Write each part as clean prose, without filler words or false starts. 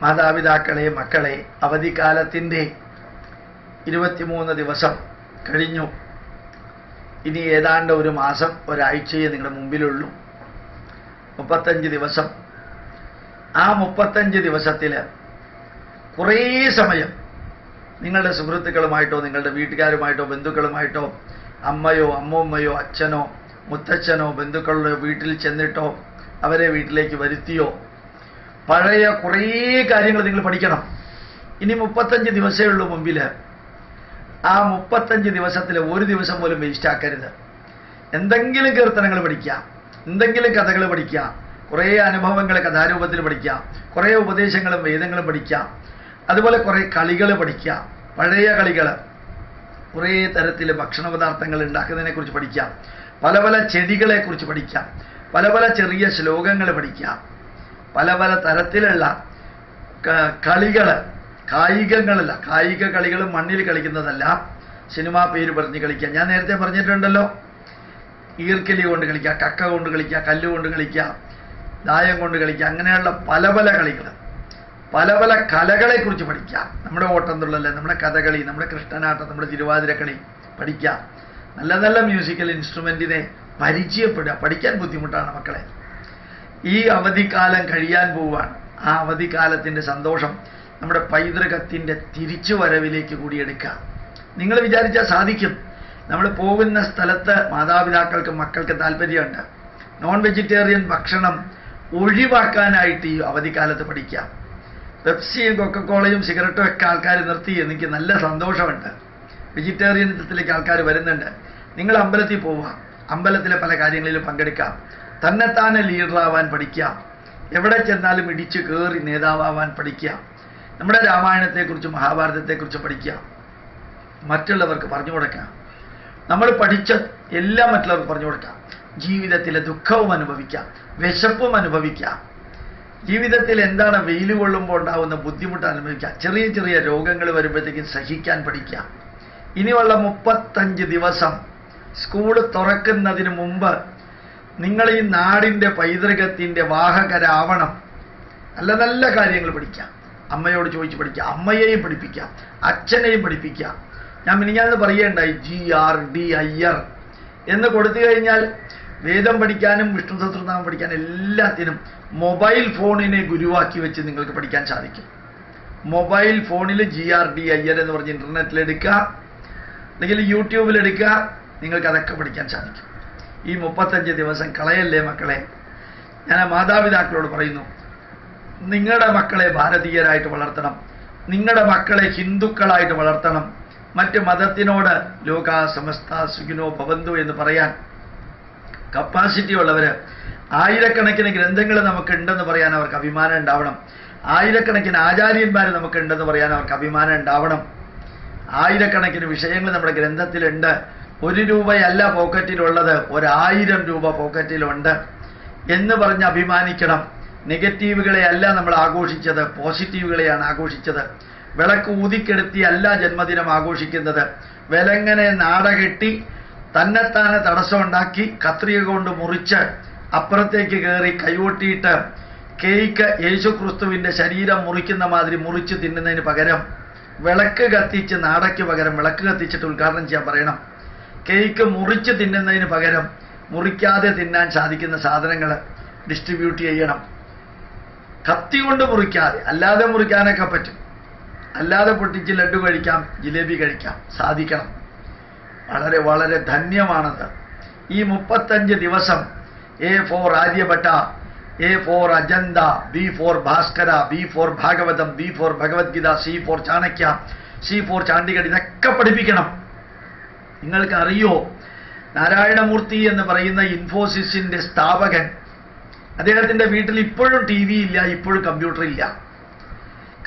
മാതാപിതാക്കളെ, മക്കളെ, അവധിക്കാലത്തിൻ്റെ 23 ദിവസം കഴിഞ്ഞു. ഇനി ഏതാണ്ട് ഒരു മാസം, ഒരാഴ്ചയെ നിങ്ങളുടെ മുമ്പിലുള്ളൂ. 35 ദിവസം. ആ 35 ദിവസത്തിൽ കുറേ സമയം നിങ്ങളുടെ സുഹൃത്തുക്കളുമായിട്ടോ നിങ്ങളുടെ വീട്ടുകാരുമായിട്ടോ ബന്ധുക്കളുമായിട്ടോ അമ്മയോ അമ്മൂമ്മയോ അച്ഛനോ മുത്തച്ഛനോ ബന്ധുക്കളുടെ വീട്ടിൽ ചെന്നിട്ടോ അവരെ വീട്ടിലേക്ക് വരുത്തിയോ പഴയ കുറേ കാര്യങ്ങൾ നിങ്ങൾ പഠിക്കണം. ഇനി 35 ദിവസമേ ഉള്ളൂ മുമ്പിൽ. ആ 35 ദിവസത്തിൽ ഒരു ദിവസം പോലും വേസ്റ്റ് ആക്കരുത്. എന്തെങ്കിലും കീർത്തനങ്ങൾ പഠിക്കാം, എന്തെങ്കിലും കഥകൾ പഠിക്കാം, കുറേ അനുഭവങ്ങൾ കഥാരൂപത്തിൽ പഠിക്കാം, കുറേ ഉപദേശങ്ങളും വേദങ്ങളും പഠിക്കാം. അതുപോലെ കുറേ കളികൾ പഠിക്കാം, പഴയ കളികൾ. കുറേ തരത്തിൽ ഭക്ഷണ പദാർത്ഥങ്ങൾ ഉണ്ടാക്കുന്നതിനെക്കുറിച്ച് പഠിക്കാം, പല പല ചെടികളെക്കുറിച്ച് പഠിക്കാം, പല പല ചെറിയ ശ്ലോകങ്ങൾ പഠിക്കാം, പല പല തരത്തിലുള്ള കളികൾ. കായികങ്ങളല്ല, കായിക കളികൾ മണ്ണിൽ കളിക്കുന്നതല്ല, സിനിമാ പേര് പറഞ്ഞ് കളിക്കുക. ഞാൻ നേരത്തെ പറഞ്ഞിട്ടുണ്ടല്ലോ, ഈർക്കലി കൊണ്ട് കളിക്കുക, കക്ക കൊണ്ട് കളിക്കുക, കല്ല് കൊണ്ട് കളിക്കുക, ദായം കൊണ്ട് കളിക്കുക, അങ്ങനെയുള്ള പല പല കളികൾ, പല പല കലകളെക്കുറിച്ച് പഠിക്കാം. നമ്മുടെ ഓട്ടംതുള്ളൽ, നമ്മുടെ കഥകളി, നമ്മുടെ കൃഷ്ണനാട്ടം, നമ്മുടെ തിരുവാതിരക്കളി പഠിക്കാം. നല്ല നല്ല മ്യൂസിക്കൽ ഇൻസ്ട്രുമെൻറ്റിനെ പരിചയപ്പെടുക. പഠിക്കാൻ ബുദ്ധിമുട്ടാണ് മക്കളെ. ഈ അവധിക്കാലം കഴിയാൻ പോവുകയാണ്. ആ അവധിക്കാലത്തിൻ്റെ സന്തോഷം നമ്മുടെ പൈതൃകത്തിൻ്റെ തിരിച്ചുവരവിലേക്ക് കൂടി എടുക്കാം. നിങ്ങൾ വിചാരിച്ചാൽ സാധിക്കും. നമ്മൾ പോകുന്ന സ്ഥലത്ത് മാതാപിതാക്കൾക്ക് മക്കൾക്ക് താല്പര്യമുണ്ട്. നോൺ വെജിറ്റേറിയൻ ഭക്ഷണം ഒഴിവാക്കാനായിട്ട് ഈ അവധിക്കാലത്ത് പഠിക്കാം. പെപ്സിയും കൊക്കക്കോളയും സിഗരറ്റും ഒക്കെ ആൾക്കാർ നിർത്തി. എനിക്ക് നല്ല സന്തോഷമുണ്ട്. വെജിറ്റേറിയനിസത്തിലേക്ക് ആൾക്കാർ വരുന്നുണ്ട്. നിങ്ങൾ അമ്പലത്തിൽ പോവുക, അമ്പലത്തിലെ പല കാര്യങ്ങളിലും പങ്കെടുക്കാം. തന്നെത്താനെ ലീഡറാവാൻ പഠിക്കാം. എവിടെ ചെന്നാലും ഇടിച്ചു കയറി നേതാവാൻ പഠിക്കാം. നമ്മുടെ രാമായണത്തെക്കുറിച്ചും മഹാഭാരതത്തെക്കുറിച്ചും പഠിക്കാം. മറ്റുള്ളവർക്ക് പറഞ്ഞു കൊടുക്കാം. നമ്മൾ പഠിച്ച എല്ലാം മറ്റുള്ളവർക്ക് പറഞ്ഞു കൊടുക്കാം. ജീവിതത്തിലെ ദുഃഖവും അനുഭവിക്കാം, വിശപ്പും അനുഭവിക്കാം. ജീവിതത്തിൽ എന്താണ് വെയിൽ കൊള്ളുമ്പോൾ ഉണ്ടാകുന്ന ബുദ്ധിമുട്ട് അനുഭവിക്കാം. ചെറിയ ചെറിയ രോഗങ്ങൾ വരുമ്പോഴത്തേക്കും സഹിക്കാൻ പഠിക്കാം. ഇനിയുള്ള 35 ദിവസം സ്കൂൾ തുറക്കുന്നതിന് മുമ്പ് നിങ്ങൾ ഈ നാടിൻ്റെ പൈതൃകത്തിൻ്റെ വാഹകരാവണം. നല്ല നല്ല കാര്യങ്ങൾ പഠിക്കാം. അമ്മയോട് ചോദിച്ച് പഠിക്കാം, അമ്മയെയും പഠിപ്പിക്കാം, അച്ഛനെയും പഠിപ്പിക്കാം. ഞാൻ മിനിഞ്ഞാന്ന് പറയുകയുണ്ടായി, GRDIR എന്ന് കൊടുത്തു കഴിഞ്ഞാൽ വേദം പഠിക്കാനും വിഷ്ണു സഹസ്രനാമം പഠിക്കാനും എല്ലാത്തിനും മൊബൈൽ ഫോണിനെ ഗുരുവാക്കി വെച്ച് നിങ്ങൾക്ക് പഠിക്കാൻ സാധിക്കും. മൊബൈൽ ഫോണിൽ GRDIR എന്ന് പറഞ്ഞ് ഇൻ്റർനെറ്റിലെടുക്കുക, അല്ലെങ്കിൽ യൂട്യൂബിലെടുക്കുക, നിങ്ങൾക്ക് അതൊക്കെ പഠിക്കാൻ സാധിക്കും. ഈ 35 ദിവസം കളയല്ലേ മക്കളെ. ഞാൻ മാതാപിതാക്കളോട് പറയുന്നു, നിങ്ങളുടെ മക്കളെ ഭാരതീയരായിട്ട് വളർത്തണം, നിങ്ങളുടെ മക്കളെ ഹിന്ദുക്കളായിട്ട് വളർത്തണം. മറ്റ് മതത്തിനോട് ലോക സമസ്ത സുഖിനോ ഭവന്തു എന്ന് പറയാൻ കപ്പാസിറ്റി ഉള്ളവർ, ആയിരക്കണക്കിന് ഗ്രന്ഥങ്ങൾ നമുക്കുണ്ടെന്ന് പറയാൻ അവർക്ക് അഭിമാനം ഉണ്ടാവണം. ആയിരക്കണക്കിന് ആചാര്യന്മാർ നമുക്കുണ്ടെന്ന് പറയാൻ അവർക്ക് അഭിമാനം ഉണ്ടാവണം. ആയിരക്കണക്കിന് വിഷയങ്ങൾ നമ്മുടെ ഗ്രന്ഥത്തിലുണ്ട്. 1 രൂപയല്ല പോക്കറ്റിലുള്ളത്, 1000 രൂപ പോക്കറ്റിലുണ്ട് എന്ന് പറഞ്ഞ് അഭിമാനിക്കണം. നെഗറ്റീവുകളെ അല്ല നമ്മൾ ആഘോഷിച്ചത്, പോസിറ്റീവുകളെയാണ് ആഘോഷിച്ചത്. വിളക്ക് ഊതിക്കെടുത്തി അല്ല ജന്മദിനം ആഘോഷിക്കുന്നത്. വിലങ്ങനെ നാടകെട്ടി തന്നെത്താനെ തടസ്സമുണ്ടാക്കി കത്രിക കൊണ്ട് മുറിച്ച് അപ്പുറത്തേക്ക് കയറി കൈകൊട്ടിയിട്ട് കേക്ക് യേശുക്രിസ്തുവിൻ്റെ ശരീരം മുറിക്കുന്ന മാതിരി മുറിച്ച് തിന്നുന്നതിന് പകരം വിളക്ക് കത്തിച്ച്, നാടയ്ക്ക് പകരം വിളക്ക് കത്തിച്ചിട്ട് ഉദ്ഘാടനം ചെയ്യാൻ പറയണം. കേക്ക് മുറിച്ച് തിന്നുന്നതിന് പകരം മുറിക്കാതെ തിന്നാൻ സാധിക്കുന്ന സാധനങ്ങൾ ഡിസ്ട്രിബ്യൂട്ട് ചെയ്യണം. കത്തി കൊണ്ട് മുറിക്കാതെ, അല്ലാതെ മുറിക്കാനൊക്കെ പറ്റും. അല്ലാതെ പൊട്ടിച്ച് ലഡു കഴിക്കാം, ജിലേബി കഴിക്കാം, സാധിക്കണം. വളരെ വളരെ ധന്യമാണത്. ഈ 35 ദിവസം A for Aryabhata, A for Ajanta, B for Bhaskara, B for Bhagavatam, B for Bhagavad Gita, C for Chanakya, C for ചാണ്ടികടി, ഇതൊക്കെ പഠിപ്പിക്കണം. നിങ്ങൾക്ക് അറിയോ, നാരായണമൂർത്തി എന്ന് പറയുന്ന ഇൻഫോസിസിൻ്റെ സ്ഥാപകൻ, അദ്ദേഹത്തിൻ്റെ വീട്ടിൽ ഇപ്പോഴും TV ഇല്ല, ഇപ്പോഴും കമ്പ്യൂട്ടർ ഇല്ല.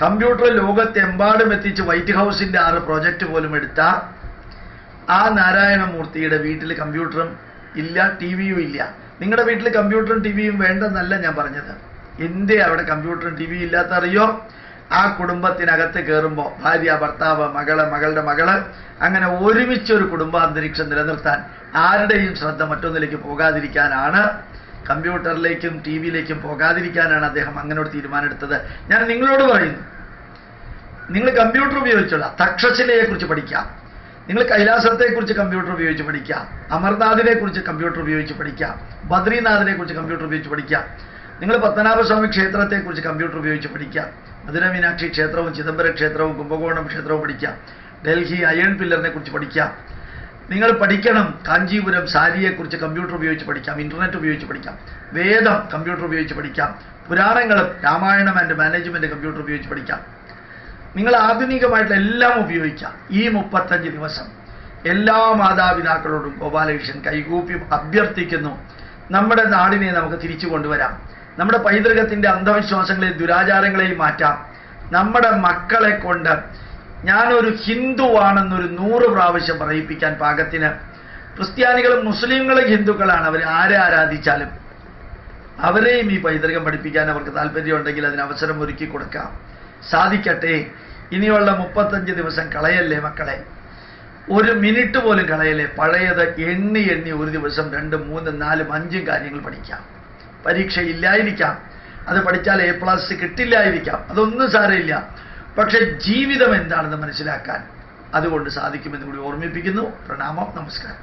കമ്പ്യൂട്ടർ ലോകത്തെമ്പാടും എത്തിച്ച് വൈറ്റ് ഹൗസിൻ്റെ 6 പ്രോജക്റ്റ് പോലും എടുത്ത ആ നാരായണമൂർത്തിയുടെ വീട്ടിൽ കമ്പ്യൂട്ടറും ഇല്ല, TVയും ഇല്ല. നിങ്ങളുടെ വീട്ടിൽ കമ്പ്യൂട്ടറും TVയും വേണ്ടെന്നല്ല ഞാൻ പറഞ്ഞത്. എന്തേ അവിടെ കമ്പ്യൂട്ടറും TVയും ഇല്ലാത്ത അറിയോ? ആ കുടുംബത്തിനകത്ത് കയറുമ്പോൾ ഭാര്യ, ഭർത്താവ്, മകള്, മകളുടെ മകള്, അങ്ങനെ ഒരുമിച്ചൊരു കുടുംബാന്തരീക്ഷം നിലനിർത്താൻ, ആരുടെയും ശ്രദ്ധ മറ്റൊന്നിലേക്ക് പോകാതിരിക്കാനാണ് കമ്പ്യൂട്ടറിലേക്കും ടി വിയിലേക്കും പോകാതിരിക്കാനാണ് അദ്ദേഹം അങ്ങനെ ഒരു തീരുമാനമെടുത്തത്. ഞാൻ നിങ്ങളോട് പറയുന്നു, നിങ്ങൾ കമ്പ്യൂട്ടർ ഉപയോഗിച്ചോളാം. തക്ഷശിലയെക്കുറിച്ച് പഠിക്കാം, നിങ്ങൾ കൈലാസത്തെക്കുറിച്ച് കമ്പ്യൂട്ടർ ഉപയോഗിച്ച് പഠിക്കാം, അമർനാഥിനെക്കുറിച്ച് കമ്പ്യൂട്ടർ ഉപയോഗിച്ച് പഠിക്കാം, ബദ്രീനാഥിനെക്കുറിച്ച് കമ്പ്യൂട്ടർ ഉപയോഗിച്ച് പഠിക്കാം, നിങ്ങൾ പത്മനാഭസ്വാമി ക്ഷേത്രത്തെക്കുറിച്ച് കമ്പ്യൂട്ടർ ഉപയോഗിച്ച് പഠിക്കാം, മധുര മീനാക്ഷി ക്ഷേത്രവും ചിദംബര ക്ഷേത്രവും കുംഭകോണം ക്ഷേത്രവും പഠിക്കാം, ഡൽഹി അയൺ പില്ലറിനെ കുറിച്ച് പഠിക്കാം. നിങ്ങൾ പഠിക്കണം കാഞ്ചീപുരം സാരിയെക്കുറിച്ച് കമ്പ്യൂട്ടർ ഉപയോഗിച്ച് പഠിക്കാം, ഇന്റർനെറ്റ് ഉപയോഗിച്ച് പഠിക്കാം, വേദം കമ്പ്യൂട്ടർ ഉപയോഗിച്ച് പഠിക്കാം, പുരാണങ്ങളും രാമായണം ആൻഡ് മാനേജ്മെന്റ് കമ്പ്യൂട്ടർ ഉപയോഗിച്ച് പഠിക്കാം. നിങ്ങൾ ആധുനികമായിട്ടുള്ള എല്ലാം ഉപയോഗിക്കാം. ഈ 35 ദിവസം എല്ലാ മാതാപിതാക്കളോടും ഗോപാലകൃഷ്ണൻ കൈകൂപ്പി അഭ്യർത്ഥിക്കുന്നു, നമ്മുടെ നാടിനെ നമുക്ക് തിരിച്ചു കൊണ്ടുവരാം. നമ്മുടെ പൈതൃകത്തിന്റെ അന്ധവിശ്വാസങ്ങളെയും ദുരാചാരങ്ങളെയും മാറ്റാം. നമ്മുടെ മക്കളെ കൊണ്ട് ഞാനൊരു ഹിന്ദുവാണെന്നൊരു 100 പ്രാവശ്യം പറയിപ്പിക്കാൻ പാകത്തിന്. ക്രിസ്ത്യാനികളും മുസ്ലിങ്ങളും ഹിന്ദുക്കളാണ്, അവർ ആരെ ആരാധിച്ചാലും അവരെയും ഈ പൈതൃകം പഠിപ്പിക്കാൻ അവർക്ക് താല്പര്യമുണ്ടെങ്കിൽ അതിന് അവസരം ഒരുക്കി കൊടുക്കാം. സാധിക്കട്ടെ. ഇനിയുള്ള 35 ദിവസം കളയല്ലേ മക്കളെ, ഒരു മിനിറ്റ് പോലും കളയല്ലേ. പഴയത് എണ്ണി ഒരു ദിവസം 2, 3, 4, 5 കാര്യങ്ങൾ പഠിക്കാം. പരീക്ഷ ഇല്ലായിരിക്കാം, അത് പഠിച്ചാൽ A+ കിട്ടില്ലായിരിക്കാം, അതൊന്നും സാരമില്ല. പക്ഷെ ജീവിതം എന്താണെന്ന് മനസ്സിലാക്കാൻ അതുകൊണ്ട് സാധിക്കുമെന്ന് കൂടി ഓർമ്മിപ്പിക്കുന്നു. പ്രണാമം, നമസ്കാരം.